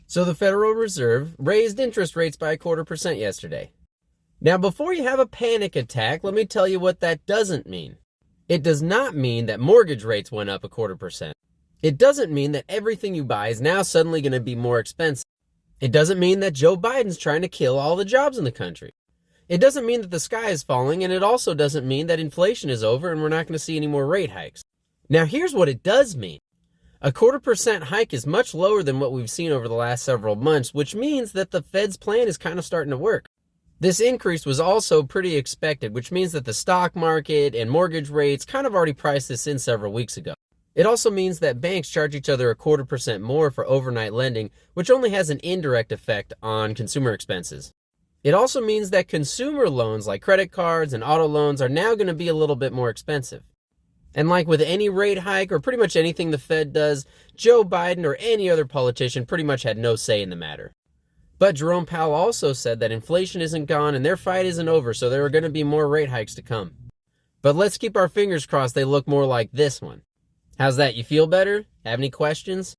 So the Federal Reserve raised interest rates by 0.25% yesterday. Now, before you have a panic attack, let me tell you what that doesn't mean. It does not mean that mortgage rates went up 0.25%. It doesn't mean that everything you buy is now suddenly going to be more expensive. It doesn't mean that Joe Biden's trying to kill all the jobs in the country. It doesn't mean that the sky is falling, and it also doesn't mean that inflation is over and we're not going to see any more rate hikes. Now, here's what it does mean. A 0.25% hike is much lower than what we've seen over the last several months, which means that the Fed's plan is kind of starting to work. This increase was also pretty expected, which means that the stock market and mortgage rates kind of already priced this in several weeks ago. It also means that banks charge each other 0.25% more for overnight lending, which only has an indirect effect on consumer expenses. It also means that consumer loans like credit cards and auto loans are now going to be a little bit more expensive. And like with any rate hike or pretty much anything the Fed does, Joe Biden or any other politician pretty much had no say in the matter. But Jerome Powell also said that inflation isn't gone and their fight isn't over, so there are going to be more rate hikes to come. But let's keep our fingers crossed they look more like this one. How's that? You feel better? Have any questions?